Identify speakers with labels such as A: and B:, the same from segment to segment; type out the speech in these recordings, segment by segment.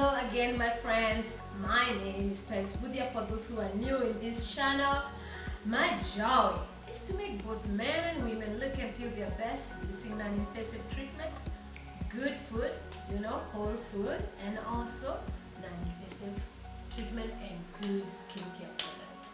A: Hello again, my friends. My name is Paris Budia. For those who are new in this channel, my joy is to make both men and women look and feel their best using non-invasive treatment, good food, whole food, and also non-invasive treatment and good skincare product.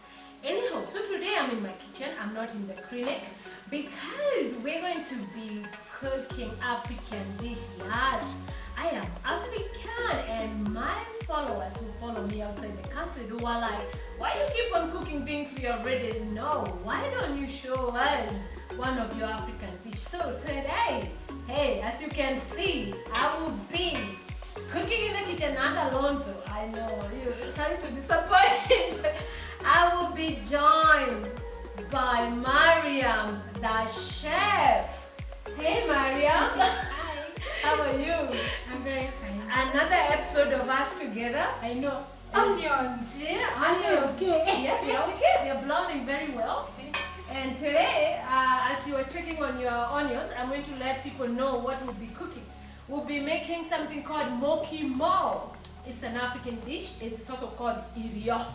A: Anyhow, so today I'm in my kitchen. I'm not in the clinic because we're going to be cooking African dish. Yes, I am African, and my followers who follow me outside the country, they were like, why you keep on cooking things we already know? Why don't you show us one of your African dish? So today, hey, as you can see, I will be cooking in the kitchen, not alone though. I know, you're sorry to disappoint. I will be joined by Mariam, the chef. Hey Mariam.
B: Hi.
A: How are you?
B: I'm very fine.
A: Another episode of us together.
B: I know. Onions.
A: Yeah,
B: onions. Okay.
A: Yeah, they're okay. They're blowing very well. And today, as you are checking on your onions, I'm going to let people know what we'll be cooking. We'll be making something called mokimo. It's an African dish. It's also called Irio.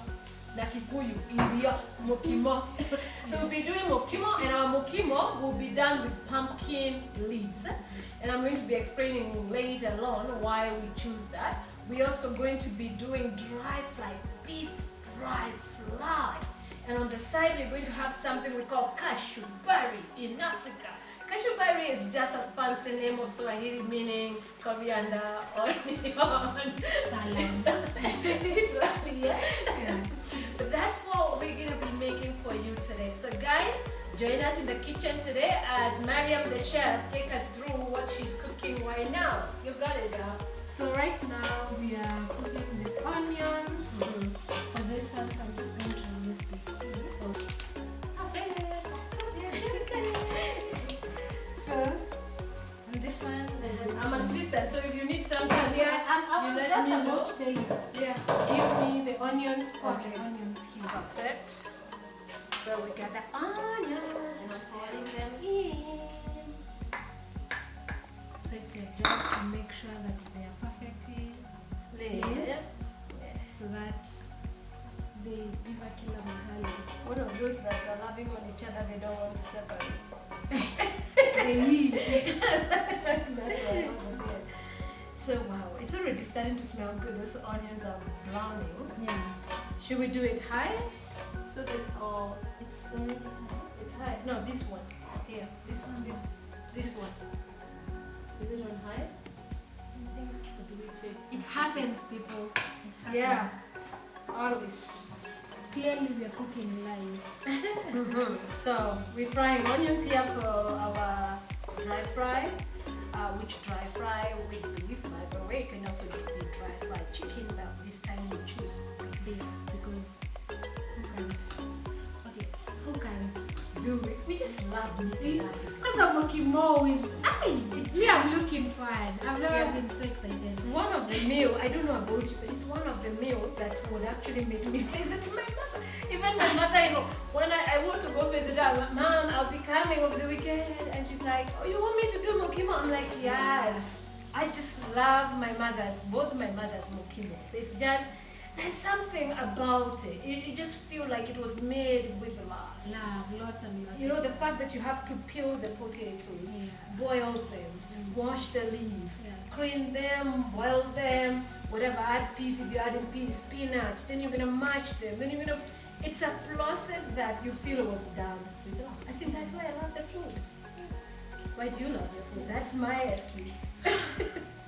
A: Na Kikuyu, Irio, mokimo. So we'll be doing mokimo, and our mokimo will be done with pumpkin leaves. And I'm going to be explaining later on why we choose that. We're also going to be doing dry fry, beef dry fry. And on the side, we're going to have something we call cashew berry in Africa. Cashew berry is just a fancy name of Swahili meaning coriander, onion, salad. Yeah. But that's what we're going to be making for you today. So guys, join us in the kitchen today as Mariam the chef take us through what she's cooking right now. You got it, girl.
B: So right now we are cooking with onions. For this one, so I'm just going to use the So and this one,
A: I'm an assistant, so if you need something,
B: I was just
A: know.
B: about to tell you.
A: Yeah.
B: Give me the onions.
A: Okay.
B: The onions here.
A: Perfect. So we got the onions and I'm pouring them in.
B: So it's your job to make sure that they are perfectly placed, so that they give a killer mahali.
A: One of those that are loving on each other, they don't want to separate.
B: They will.
A: That's right. So wow, it's already starting to smell good. Those onions are browning.
B: Yeah.
A: Should we do it high? So that it's already high. It's high. No, this one. Here. This one. Is it on high? I think or do we check?
B: It happens, people. It happens.
A: Yeah. Always.
B: Clearly, we are cooking live.
A: So we're frying onions here for our dry fry. Which dry fry with beef, by the way. You can also do the dry fried chicken, but this time we choose beef
B: Because who can't
A: do it. We just love meat.
B: Because I'm looking more with. I'm looking forward. I've never been so excited.
A: It's one of the meal, I don't know about you, but it's one of the meals that would actually make me visit my mother. Even my mother, when I want to go visit her, I'm like, Mom, I'll be coming over the weekend. And she's like, oh, you want me to do mokimo? I'm like, yes. I just love my mother's, both my mother's mokimos. It's just, there's something about it. You just feel like it was made with love.
B: Love, lots and lots.
A: The fact that you have to peel the potatoes, boil them, wash the leaves, clean them, boil them, whatever, add peas if you're adding peas, spinach, then you're gonna mash them, then you're gonna, it's a process that you feel was done with love. I think that's why I love the food. Why do you love your food? That's my excuse.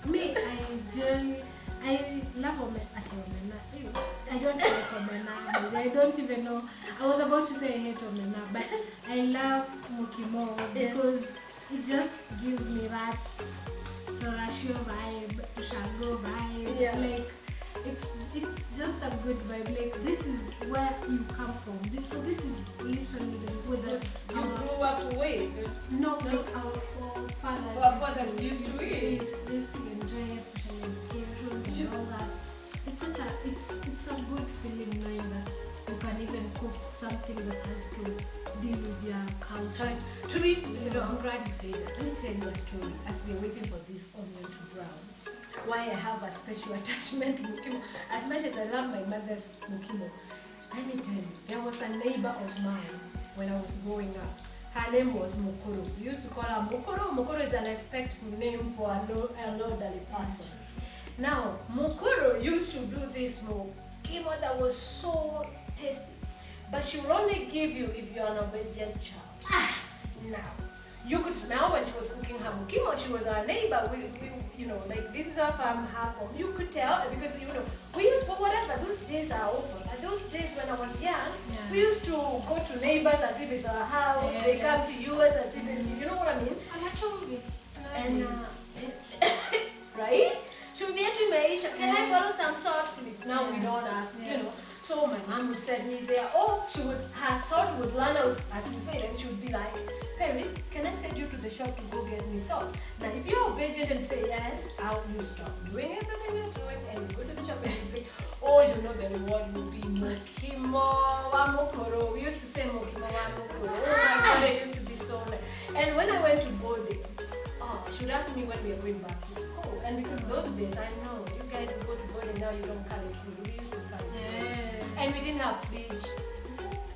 B: Me, I love omena. I don't like omena. I don't even know. I was about to say I hate omena, but I love mokimo because it just gives me that Rorashio vibe, Shango vibe.
A: Yeah.
B: Like it's just a good vibe. Like this is where you come from. So this is literally the food that
A: You grew up with.
B: no, like our forefathers.
A: Our fathers used to eat.
B: They used to enjoy, especially in occasions and all that. It's a good feeling knowing that you can even cook something that has to deal with your culture.
A: To me, I'm glad you say that. Let me tell you a story as we're waiting for this onion to brown. why I have a special attachment to mukimo. As much as I love my mother's mukimo, let me tell you, there was a neighbor of mine when I was growing up. Her name was Mukuru. We used to call her Mukuru. Mukuru is an respectful name for an elderly person. Now, Mukuru used to do this mukimo that was so tasty, but she will only give you if you are an obedient child. Now, you could smell when she was cooking her mukimo. She was our neighbor. We like this is our farm, her home. You could tell because we used for whatever. Those days are over. And those days when I was young, we used to go to neighbors as if it's our house.
B: Yeah,
A: they come to yours as if it's, you know what I mean? And right? She would be to Maisha, can I borrow some salt, please? Now we don't ask, So my mom would send me there. Or her salt would run out, as you said, and she would be like, Paris, can I send you to the shop to go get me salt? Now, if you're obedient and say yes, you stop doing everything you're doing and you go to the shop and you think, the reward will be mukimo wa mukoro. We used to say mukimo wa mukoro. Oh my God, it used to be so nice. And when I went to boarding, she would ask me when we are going back to school. And because those days, I know, you guys who go to boarding now, you don't carry food. We used to carry food. And we didn't have fridge.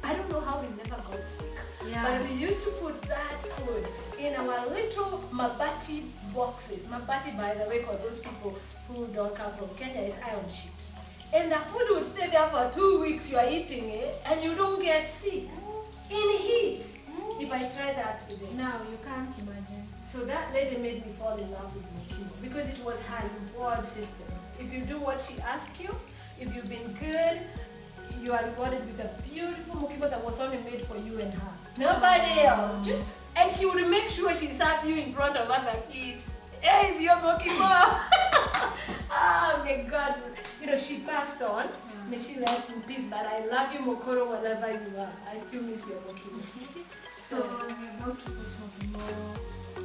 A: I don't know how we never got sick. But we used to put that food in our little mabati boxes. Mabati, by the way, for those people who don't come from Kenya, is iron sheet. And the food would stay there for 2 weeks. You are eating it, and you don't get sick in heat. If I try that today.
B: Now, you can't imagine.
A: So that lady made me fall in love with mukimo because it was her reward system. If you do what she asked you, if you've been good, you are rewarded with a beautiful mukimo that was only made for you and her. Nobody else. And she would make sure she served you in front of other kids. Hey, it's your mukimo. Oh my God. She passed on. May she rest in peace. But I love you, Mukoro, wherever you are. I still miss your mukimo.
B: So we're about to put mukimo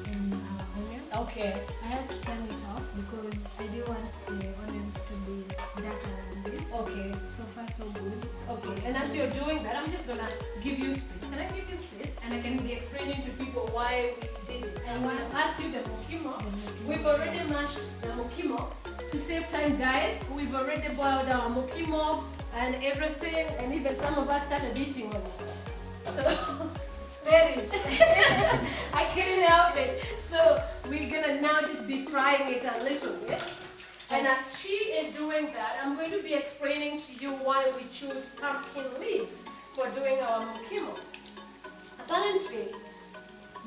B: in our onion.
A: Okay.
B: I had to turn it off because I didn't want the onions to be darker than this.
A: Okay.
B: So far, so good.
A: Okay. And as you're doing that, I'm just gonna give you space. Can I give you space? And I can be explaining to people why we did it. And when I pass you the mukimo, we've already mashed the mukimo. To save time, guys, we've already boiled our mukimo and everything, and even some of us started eating on it. So very I couldn't help it. So we're gonna now just be frying it a little bit. And as she is doing that, I'm going to be explaining to you why we choose pumpkin leaves for doing our mukimo. Apparently,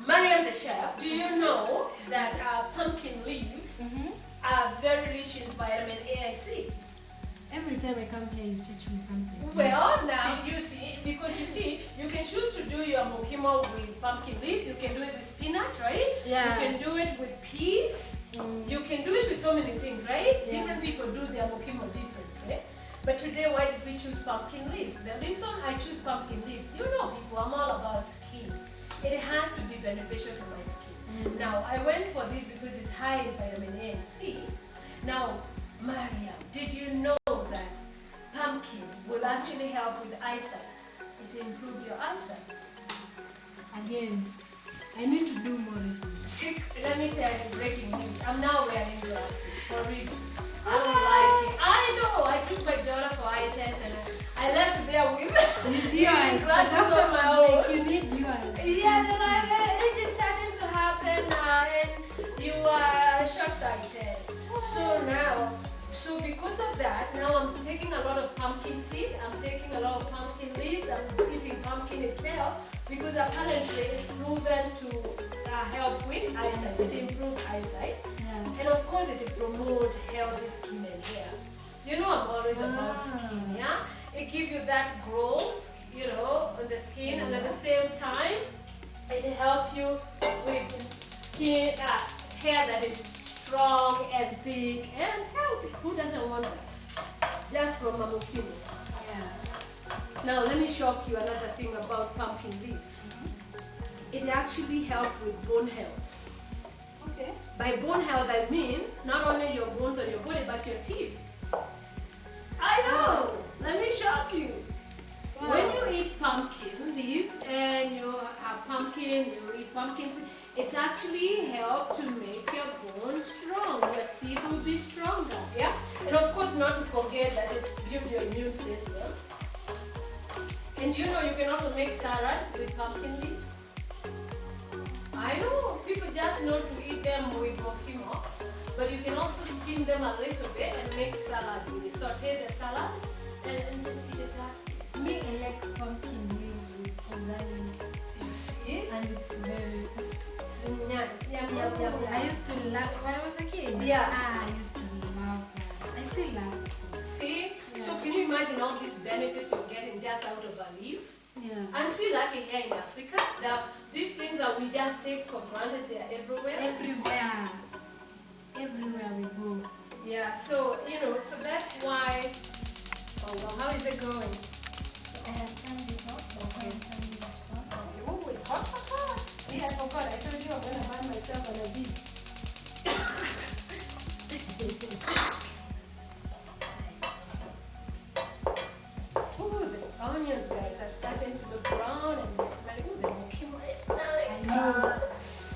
A: Mariam the chef, do you know that pumpkin leaves are very rich in vitamin A and C?
B: Every time I come here, you teach me something.
A: Well, now you see, because you can choose to do your mukimo with pumpkin leaves. You can do it with spinach, right?
B: Yeah.
A: You can do it with peas. You can do it with so many things, right?
B: Yeah.
A: Different people do their mukimo different, right? But today, why did we choose pumpkin leaves? The reason I choose pumpkin leaves, people, I'm all about skin. It has to be beneficial to my skin. Now, I went for this because it's high in vitamin A and C. Now, Maria, did you know that pumpkin will actually help with eyesight? It improves your eyesight.
B: Again, I need to do more research.
A: Let me tell you, breaking news. I'm now wearing glasses for real. I don't like it. I know. I took my daughter for eye test and I left there with
B: yours.
A: Glasses on my own.
B: Like you need yours.
A: Yeah, then it just started to happen and you are short-sighted. So because of that, now I'm taking a lot of pumpkin seed, I'm taking a lot of pumpkin leaves, I'm eating pumpkin itself because apparently it's proven to help with eyesight, it improves eyesight. Yeah. And of course it promotes healthy skin and hair. I'm always about skin, yeah? It gives you that growth, on the skin, and at the same time, it helps you with skin, hair that is strong and thick and healthy. Who doesn't want that? Just from a mukimo. Yeah. Now let me shock you another thing about pumpkin leaves. It actually helps with bone health. Okay. By bone health I mean not only your bones on your body but your teeth. I know. Let me shock you. Wow. When you eat pumpkin leaves and you have pumpkin, you eat pumpkins, It's actually help to make your bones strong. Your teeth will be stronger. Yeah. And of course, not to forget that it builds your immune system. And you know you can also make salad with pumpkin leaves. I know people just know to eat them with mokimo, but you can also steam them a little bit and make salad with it. Saute the salad and just eat it that.
B: Me, I like pumpkin leaves with organic.
A: You see?
B: And it's very...
A: Yum.
B: I used to love when I was a kid.
A: Yeah.
B: I used to love that. I still love it.
A: See?
B: Yeah.
A: So can you imagine all these benefits you're getting just out of a leaf?
B: Yeah.
A: And feel like here in Africa that these things that we just take for granted, they're everywhere.
B: Everywhere. Everywhere we go.
A: Yeah, so so that's why. Oh well, how is it going?
B: I have turned it off.
A: Okay.
B: Okay.
A: Oh, it's hot. See, I forgot. I told you I'm gonna burn myself on a beat. Ooh, the onions, guys, are starting to look brown and it's smelling. Ooh, the mokimo is nice.
B: I know.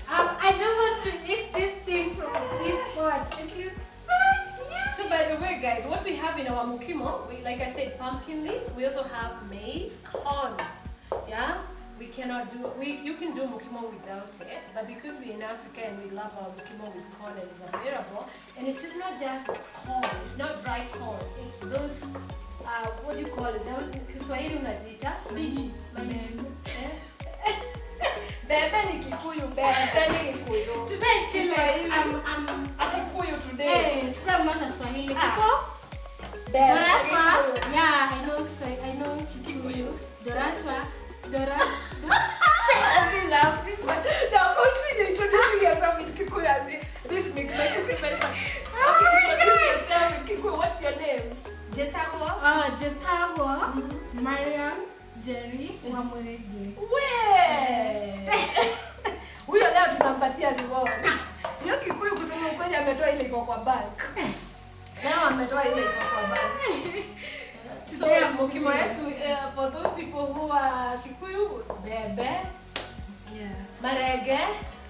B: I just want to eat this thing from this pot. It looks so yummy.
A: So by the way, guys, what we have in our mokimo, like I said, pumpkin leaves. We also have maize, corn. Yeah, we cannot do. You can do mokimo without it, but because we're in Africa and we love our mokimo with corn and it's available, and it is not just corn. It's not dry corn. It's those. What do you call it? Kiswahili unazita bichi. Bebe ni Kikuyu, bebe ni Kikuyu.
B: Today I feel like I'm
A: a Kikuyu today.
B: Hey, today I'm not a Swahili.
A: Bebe
B: Doratwa.
A: Kikuyu.
B: Yeah, I know Kikuyu. Doratwa.
A: I love this one. Now continue introducing yourself in Kikuyu as this makes my cooking very fun. Okay, introduce yourself in Kikuyu. What's your name? Jetagwa?
B: Jetagwa, Mariam, Jerry, Wamurege.
A: Huyo leo tunampatia reward. Hiyo Kikuyu kusema ukweli ametoa ile iko kwa bank. Leo ametoa ile iko kwa bank. So mokimo yetu for those people who are Kikuyu, bebe,
B: Yeah.
A: marege,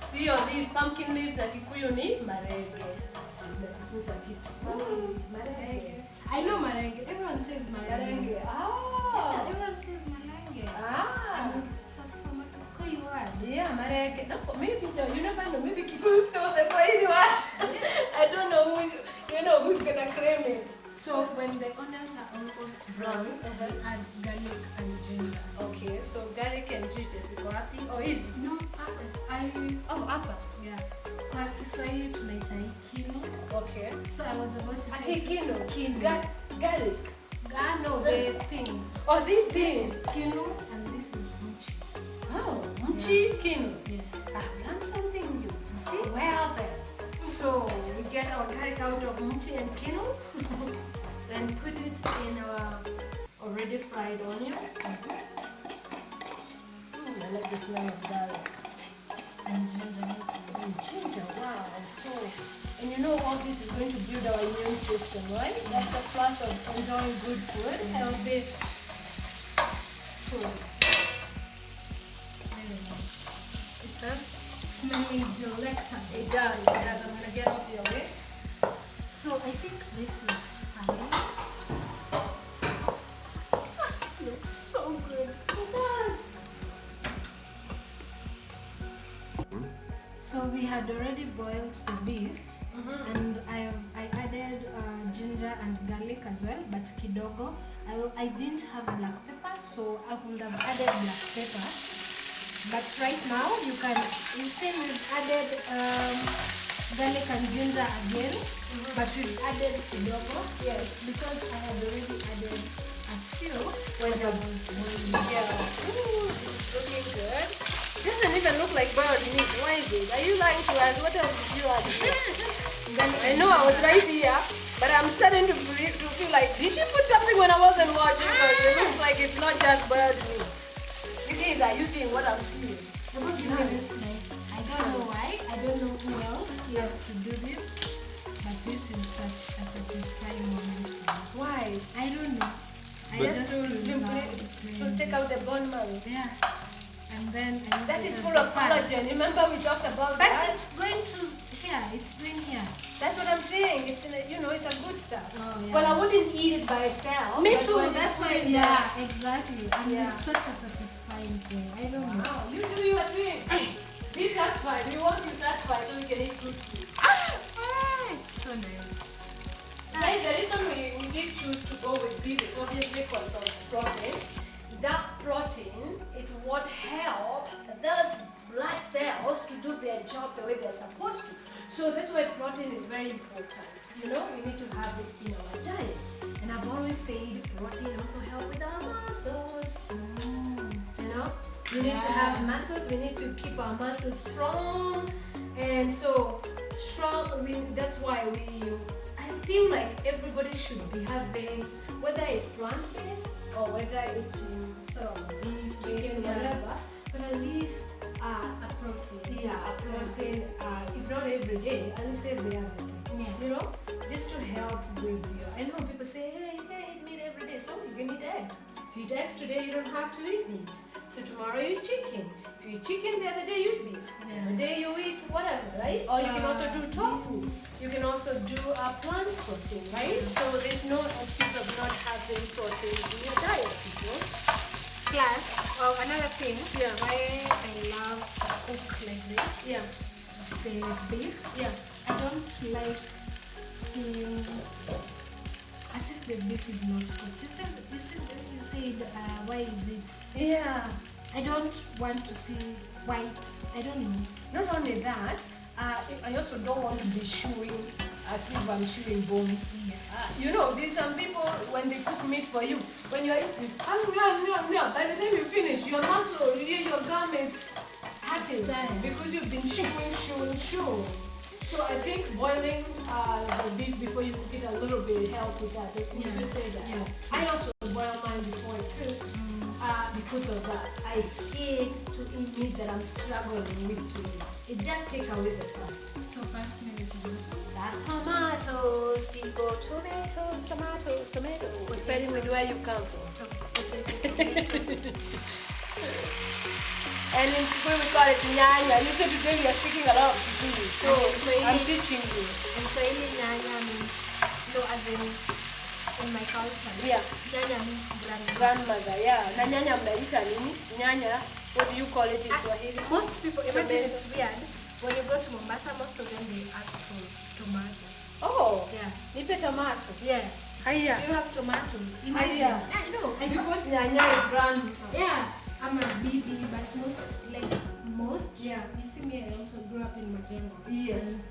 A: see your leaves, pumpkin leaves na Kikuyu ni marege. Marege.
B: I know Marenge. Everyone says Marenge.
A: Marenge.
B: Yeah, everyone says Marenge. And it's from a Kikuyu word.
A: Yeah, marege. No, maybe no, you never know. Maybe Kikuyu stole the Swahili word. I don't know who's gonna claim it.
B: So when the onions are almost brown, we add garlic and ginger.
A: Okay, so garlic and ginger is wapi? Oh, easy.
B: No,
A: Hapa.
B: Yeah. Kwa Kiswahili tunaita kinu.
A: Okay.
B: So I was about to say
A: Kinu. Garlic.
B: No, the thing.
A: Oh, these
B: This
A: things.
B: is kinu and this is muchi.
A: Oh, muchi kinu.
B: Yeah.
A: I've learned something new.
B: You see?
A: Well then. So we get our garlic out of muchi and kinu and put it in our already fried onions. I like the smell of garlic.
B: And ginger.
A: And ginger, wow. And you know all this is going to build our immune system, right? That's the plus of enjoying good food, healthy food.
B: Very nice. It does smelling delectable.
A: It does. I'm going to get off your way.
B: So I think this is fine.
A: It looks so good. It does.
B: So we had already boiled the beef, and I added ginger and garlic as well, but kidogo. I didn't have black pepper, so I would have added black pepper. But right now you see we've added garlic and ginger again, but we've added kidogo. Yes, because I had already added a few when I was boiling.
A: Yeah. Ooh, it's looking good. It doesn't even look like boiled meat. Why is it? Are you lying to us? What else did you add here? I know I was right here, but I'm starting to feel like, did she put something when I wasn't watching? Because it looks like it's not just boiled meat. You guys, are you seeing what I'm seeing?
B: It was nice. I don't know why. I don't know who else loves to do this, but this is such a satisfying moment for me.
A: Why?
B: I don't know. I
A: Just to
B: love
A: take out the bone marrow.
B: Yeah. and then
A: That is full of collagen. Remember we talked about
B: but
A: that?
B: it's going to here. It's going here.
A: That's what I'm saying. It's in a, it's a good stuff.
B: Oh, yeah.
A: Well, I wouldn't eat it by itself.
B: Me
A: but
B: too.
A: when
B: That's
A: you
B: why.
A: put it
B: Yeah,
A: there-
B: exactly. And
A: Yeah.
B: it's such a satisfying thing. I don't know.
A: Wow, you do your thing. Be satisfied. We want you satisfied so we can eat good food.
B: It's so nice.
A: Guys, the reason we did choose to go with beef is obviously because of protein. That protein is what helps those blood cells to do their job the way they're supposed to. So that's why protein is very important. We need to have it in our diet. And I've always said protein also helps with our muscles. We need to have muscles. We need to keep our muscles strong. And so strong. That's why I feel like everybody should be having, whether it's plant-based or whether it's in sort of beef, chicken, whatever, but at least
B: A protein.
A: a protein, if not every day, at least every other day.
B: Yeah.
A: Just to help with your. I know people say, hey, you can't eat meat every day, so you can eat eggs. If you eat eggs today, you don't have to eat meat. So tomorrow you eat chicken. If you eat chicken, the other day you eat beef.
B: Yeah.
A: The day you eat whatever, right? Or you can also do tofu. You can also do a plant protein, right? So there's no excuse of not having protein in your diet,
B: Plus, another thing.
A: Yeah.
B: Why I love to cook like this.
A: Yeah.
B: The beef.
A: Yeah.
B: I don't like seeing as if the beef is not cooked. You said why is it?
A: Yeah.
B: I don't want to see white. I don't know.
A: Not only that, I also don't want to be chewing as if I'm chewing bones. There's some people when they cook meat for you, when you're eating, by the time you finish, your muscle, your gum is hurting because you've been chewing. So I think boiling the beef before you cook it a little bit helps with that. Would you say that?
B: Yeah.
A: I also boil mine before I cook. Because of that, I hate to eat meat that I'm struggling with to eat. It just takes away the fun.
B: So fascinating.
A: Tomatoes, people, tomatoes. Depending with where you come from. And in Kikuyu we call it nyanya. You said today we are speaking a lot of Kikuyu, so I'm teaching you.
B: And Swahili nyanya means, as in my culture.
A: Yeah.
B: Nyanya means
A: Grandmother, yeah. Na nyanya mnaita nini? Nyanya, what do you call it in Swahili?
B: Most people, imagine it's weird. When you go to Mombasa, most of them they ask for tomato.
A: Oh,
B: Yeah.
A: nipe tomato.
B: Yeah.
A: Hiya.
B: Do you have tomato? Imagine.
A: Yeah.
B: I know.
A: Because nyanya is grandmother.
B: Yeah. I'm a baby, but most,
A: Yeah.
B: you see me, I also grew up in Majengo.
A: Yes.
B: And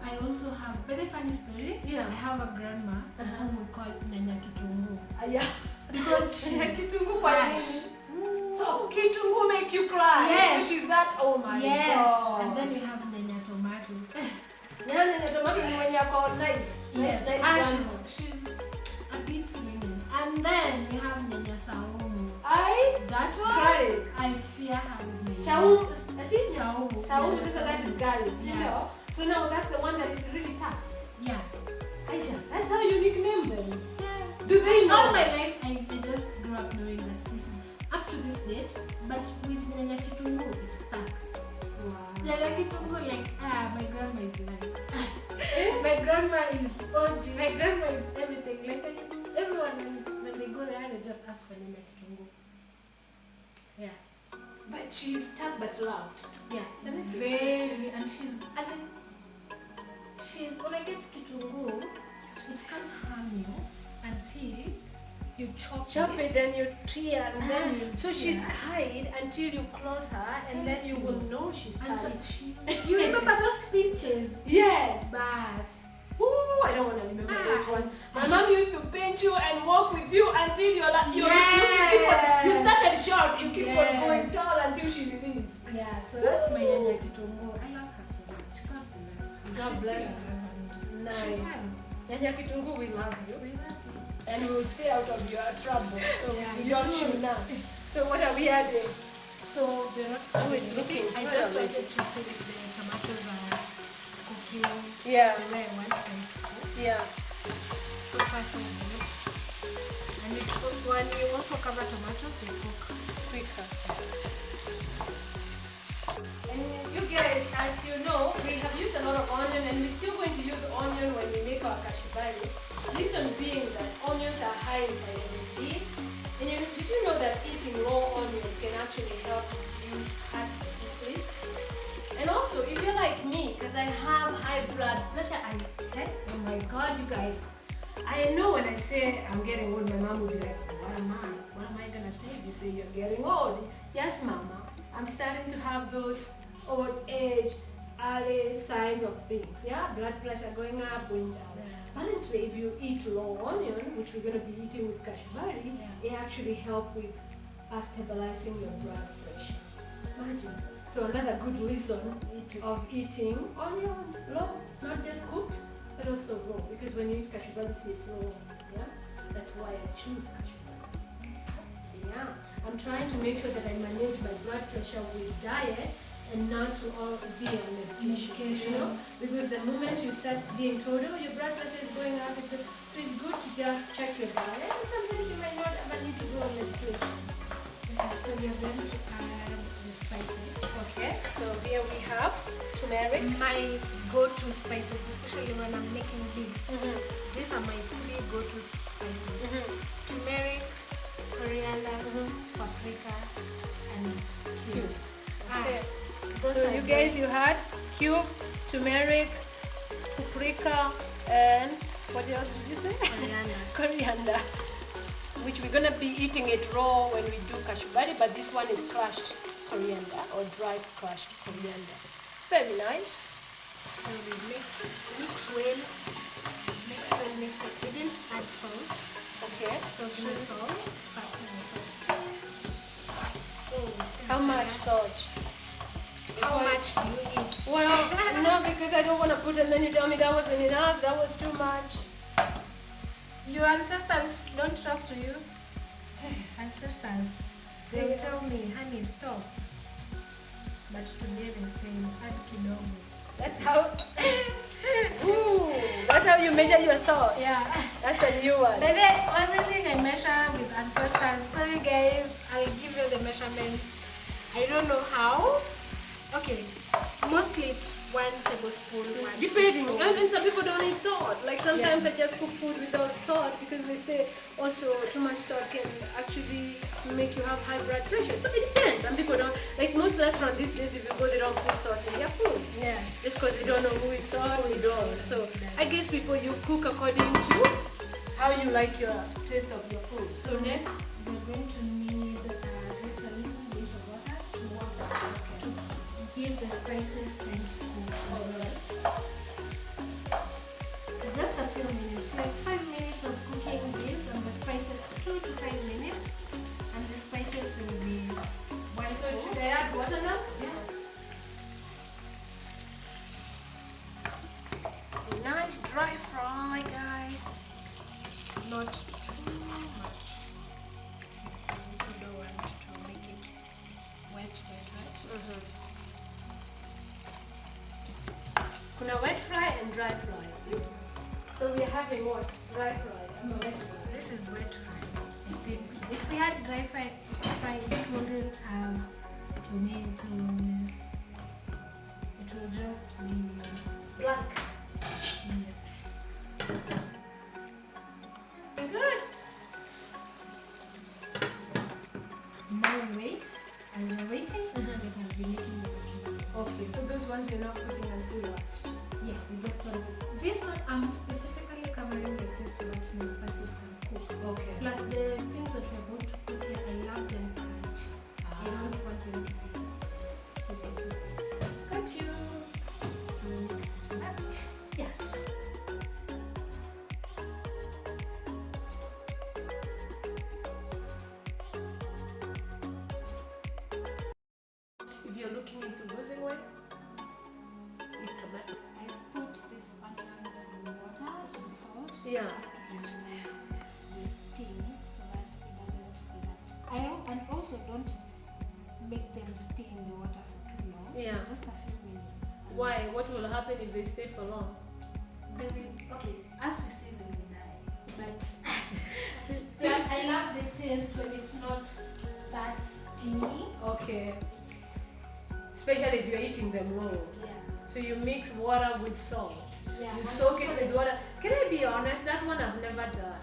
B: I also have, very funny story.
A: Yeah.
B: I have a grandma whom we call Nyanya Kitungu.
A: Yeah.
B: Because she's
A: Kitungu kwa nini? So Kitungu make you cry.
B: Yes.
A: So she's that, oh my
B: yes.
A: God.
B: And then we have Nyanya Tomato.
A: Nyanya na tomato ni when you're called nice.
B: Yes.
A: Nice grandma.
B: She's a bit lenient. And then we have Nyanya Saumu. That one,
A: Garlic.
B: I fear her with me.
A: Saumu, that is
B: Saumu.
A: Saumu,
B: Yeah.
A: sasa that is garlic.
B: Yeah.
A: You know? So now that's the one that is really tough.
B: Yeah.
A: Aisha, that's how you nickname them.
B: Yeah.
A: Do they know?
B: All my life, I just grew up knowing that this is up to this date, but with Nyanya Kitungu, it's stuck.
A: Wow.
B: Nyanya Kitungu, my grandma is like, my grandma is OG, my grandma is everything. Like, everyone, when they go there, they just ask for Nyanya Kitungu. Yeah.
A: But she's tough but loud.
B: Yeah.
A: Isn't it?
B: Very, and she's, when I get Kitungu, it can't harm you until you chop
A: it and you tear
B: And then you
A: so she's
B: tear.
A: kind until you close her and then you will know she's
B: until
A: kind.
B: you remember those pinches?
A: Yes.
B: Bas.
A: Ooh, I don't want to remember this one. My mom used to pinch you and walk with you until you started short. You keep on
B: Yes.
A: going tall until she released.
B: Yeah, so that's my Nyanya Kitungu. I love her so much. God bless.
A: God bless her. Nice. Nyanya Kitungu, we love you. And we will stay out of your trouble. So
B: Yeah,
A: we don't chew now. So what are we adding?
B: So we're not
A: Oh, it's looking
B: I
A: good
B: just
A: already.
B: wanted to see if the tomatoes are cooking
A: Yeah.
B: the way I want them to cook.
A: Yeah.
B: So far so good. And when you also cover tomatoes, they cook
A: Quicker. And you guys, as you know, we have used a lot of onion and we're still going to use onion when we make our kashibari. Reason being that onions are high in vitamin B. And did you know that eating raw onions can actually help reduce heart disease? And also, if you're like me, because I have high blood pressure, oh my God, you guys, I know when I say I'm getting old, my mom will be like, what am I going to say if you say you're getting old? Yes, Mama, I'm starting to have those old age, early signs of things. Yeah, blood pressure going up, going down. Apparently, if you eat raw onion, which we're going to be eating with kashibari, it actually helps with stabilizing your blood pressure. Imagine. So another good reason of eating onions raw, not just cooked, but also raw. Because when you eat kashibari, see it's raw. Yeah, that's why I choose kashibari. Yeah, I'm trying to make sure that I manage my blood pressure with diet and not to all be on medication, you know, because the moment you start being told, oh, your blood pressure is going up, so it's good to just check your diet, and sometimes you might not ever need to go on medication.
B: So we are going to add the spices.
A: Okay, so here we have turmeric.
B: My go-to spices, especially when I'm making beef. These are my 3 go-to spices. Turmeric, coriander, paprika, and cumin.
A: Okay. So you guys, you had cube, turmeric, paprika, and what else did you say? Coriander. Which we're gonna be eating it raw when we do kashibari, but this one is crushed coriander or dry crushed coriander. Very nice.
B: So we mix well. We didn't add salt.
A: Okay.
B: So the salt, passing salt.
A: How much salt?
B: How much do you eat?
A: Well, no, because I don't want to put, and then you tell me that wasn't enough, that was too much.
B: Your ancestors don't talk to you? Ancestors, they tell me, honey, stop. But today they say, add kidogo.
A: That's how, ooh, that's how you measure your salt.
B: Yeah.
A: That's a new one.
B: But then everything I measure with ancestors, sorry guys, I'll give you the measurements. I don't know how. Okay, mostly it's 1 tablespoon.
A: Depending, and some people don't eat salt. Like sometimes I just cook food without salt because they say also too much salt can actually make you have high blood pressure. So it depends. Some people don't, like most restaurants these days, if you go, they don't put salt in their food.
B: Yeah.
A: Just because they don't know who eats salt, who don't. So I guess people, you cook according to how you like your taste of your food. So next,
B: we're going to need just a little bit of water to give the spices time to cook. Just a few minutes, like 5 minutes of cooking this, and the spices 2 to 5 minutes, and the spices will be white.
A: so should I add water now?
B: Yeah.
A: Nice dry fry, guys.
B: Not too much. You also don't want to make it wet.
A: Kuna wet fry and dry fry. So we're having what? Dry fry.
B: No,
A: Wet fry.
B: this is wet fry. I think so. If we had dry fry, it wouldn't have tomatoes. It will just be
A: Blank. Good.
B: Now we wait. As we're waiting, we can be making the vegetable.
A: Okay, so those ones you're not putting until last.
B: Yeah, we just want this one. I'm specifically covering like this so that my spices can cook.
A: Okay.
B: Plus the things that we're going to put here, I love them crunch. I don't want them to be super.
A: Got you.
B: So
A: Yes. If you're looking into losing weight, eat tomato.
B: I put this onions in water and salt.
A: Yeah.
B: Just to reduce the steam so that it doesn't be that. And also don't make them stay in the water for too long.
A: Yeah.
B: Just a few minutes.
A: Why? What will happen if they stay for long?
B: They will, okay, as we say, they will die. But plus, I love the taste when it's not that steamy.
A: Okay. especially if you're eating them raw.
B: Yeah.
A: So you mix water with salt.
B: Yeah.
A: You soak it with water. Can I be honest? That one I've never done.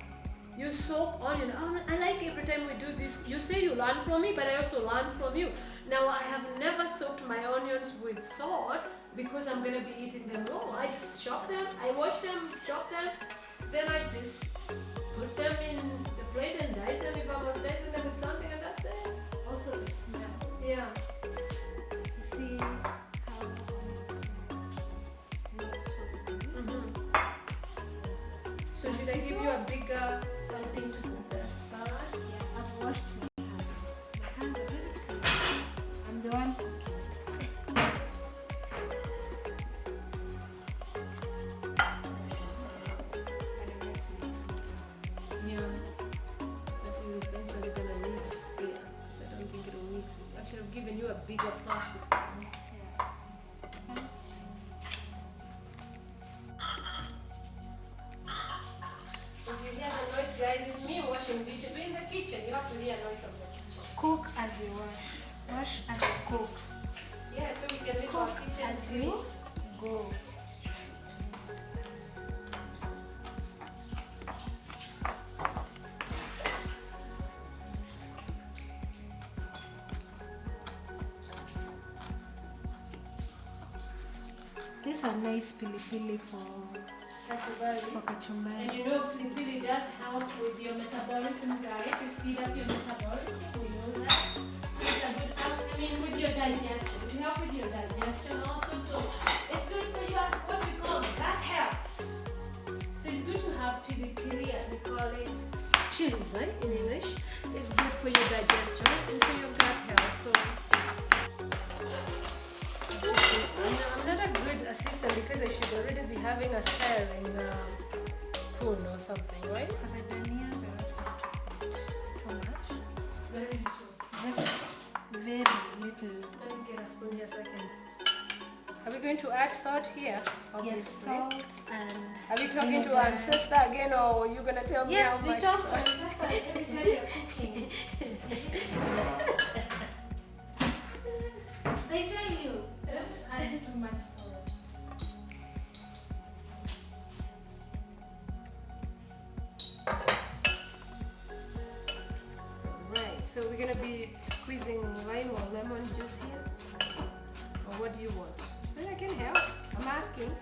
A: You soak onion. Oh, I like every time we do this. You say you learn from me, but I also learn from you. Now I have never soaked my onions with salt because I'm gonna be eating them raw. I just chop them. I wash them, chop them. Then I just put them in the plate and dice them if I was dicing them with something, and that's it.
B: Also the smell.
A: Yeah.
B: You see how onion smells. Not so good.
A: So should I give you a bigger something to put the salad?
B: Yeah, I've washed my hands. My hands are very clean. I'm the one cooking.
A: Yeah. But you eventually gonna need it. Yeah. So I don't think it'll mix it. I should have given you a bigger plastic. If you hear the noise, guys, it's me washing dishes. We're in the kitchen. You have to hear noise of the kitchen.
B: Cook as you wash. Wash as you cook.
A: Yeah, so we can leave our
B: Cook
A: kitchen
B: as
A: clean.
B: you go. These are nice pili-pili for
A: Kachumbari.
B: kachumbari.
A: And you know, pilipili does help with your metabolism, guys. It speed up your metabolism. We know that. So it's a good, I mean, with your digestion. It helps with your digestion also. So it's good for your, what we call gut health. So it's good to have pilipili, as we call it, chilies, right, in English. It's good for your digestion and for your gut health. So I'm not a good assistant because I should already be having a stirring spoon or something, right?
B: For the danias, we're not going to put too much.
A: Very little.
B: Just very little.
A: Let me get a spoon here so I can. Are we going to add salt here?
B: Yes,
A: Obviously.
B: salt and.
A: Are we talking to
B: vinegar.
A: our sister again, or are you gonna tell me
B: Yes,
A: how
B: we
A: much
B: talk
A: salt?
B: to sister every time you're cooking. I tell you, don't add too much salt.
A: Right. So we're gonna be squeezing lime or lemon juice here, or what do you want? So I can help. I'm asking.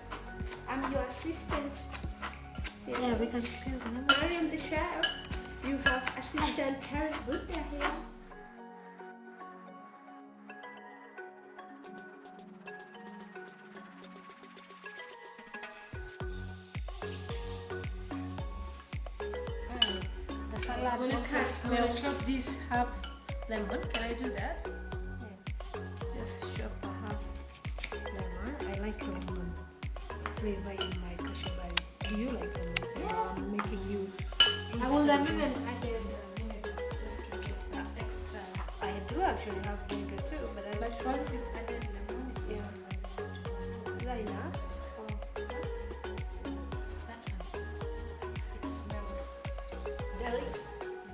A: I'm your assistant.
B: Yeah, we can squeeze them.
A: I am the chef. You have assistant Karen Buddha here.
B: The salad
A: When
B: also
A: I
B: smells.
A: chop this half lemon, can I do that? Just chop a half lemon. I like lemon flavor in my kachumbari. Do you like lemon flavor?
B: Yeah.
A: I'm making you eat
B: I would have
A: something.
B: even added vinegar just to get that extra.
A: I do actually have vinegar too, but I
B: But once you've added lemon, it's
A: Yeah. Is that enough? Oh.
B: that one. It smells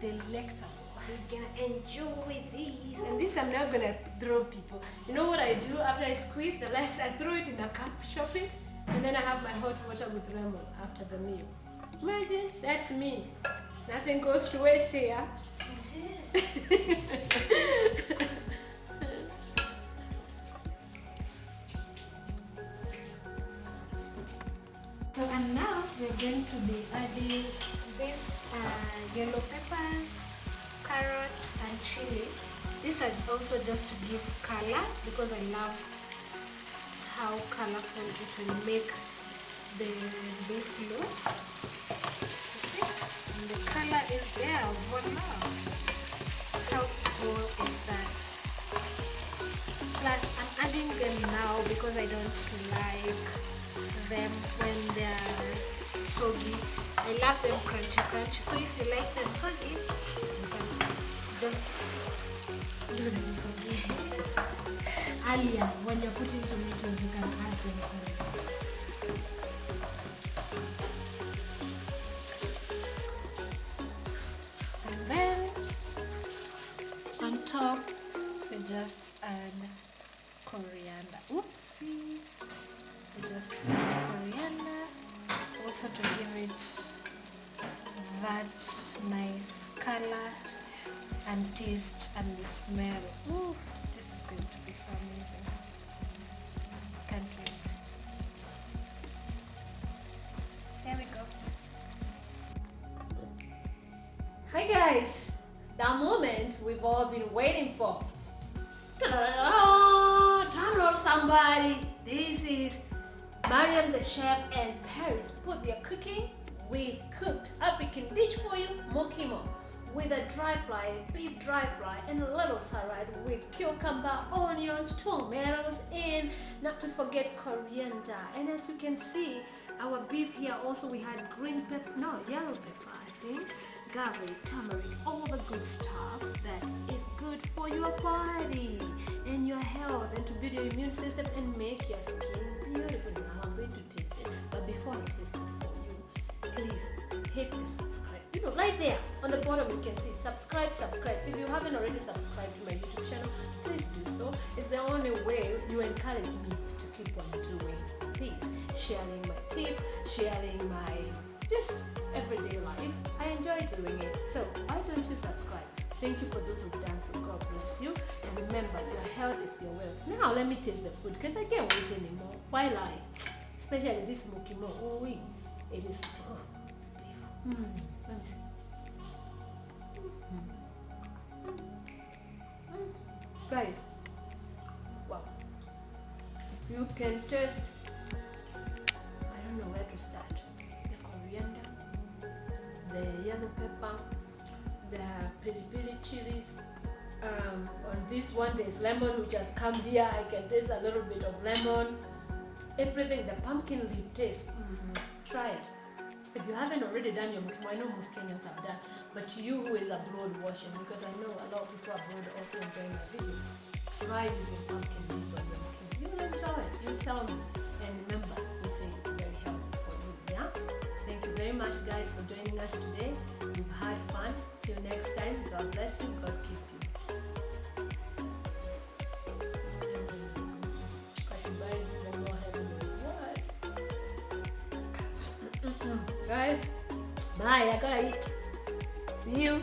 B: delectable.
A: We're gonna enjoy these. And this I'm not gonna throw people. You know what I do after I squeeze the rest? I throw it in a cup, chop it, and then I have my hot water with lemon after the meal. Imagine, that's me. Nothing goes to waste here.
B: So and now we're going to be adding this yellow peppers, carrots and chili. These are also just to give color because I love how colorful it will make the beef look. You see? And the color is there. Voila! How cool is that? Plus I'm adding them now because I don't like them when they're soggy. I love them crunchy. So if you like them soggy, you can just do them soggy. Earlier, when you're putting tomatoes, you can add them earlier. And then on top, we just add coriander. Oopsie. Just coriander. Also to give it that nice color and taste and the smell. Ooh, this is going to be so amazing. Can't wait. There we go.
A: Hi guys, the moment we've all been waiting for. Download somebody. This is Mariam the chef and Paris put their cooking. We've cooked African dish for you, mokimo, with a dry fry, beef dry fry, and a little salad with cucumber, onions, tomatoes, and not to forget coriander. And as you can see, our beef here also we had green pepper, no, yellow pepper, I think, garlic, turmeric, all the good stuff that is good for your body and your health and to build your immune system and make your skin beautiful. Now I'm going to taste it, but before I taste it for you, please hit the subscribe. You know, right there on the bottom you can see subscribe. If you haven't already subscribed to my YouTube channel, please do so. It's the only way you encourage me to keep on doing things, sharing my tip, sharing my just everyday life. I enjoy doing it. So why don't you subscribe? Thank you for those who've done so. God bless you. And remember, your health is your wealth. Now let me taste the food because I can't wait anymore. While especially this mokimo, it is beef. Let me see. Guys, wow. You can taste, I don't know where to start. The coriander, the yellow pepper, the piri-piri chilies. On this one there's lemon which has come here. I can taste a little bit of lemon. Everything, the pumpkin leaf taste. Try it. If you haven't already done your mokimo, I know most Kenyans have done, but you who is abroad watching, because I know a lot of people abroad also enjoy my videos, try using pumpkin leaves on your mokimo. You will enjoy it. You tell me. And remember, we say it's very healthy for you. Yeah? Thank you very much, guys, for joining us today. We've had fun. Till next time, God bless you. God keep you. Guys, bye. I gotta eat. See you.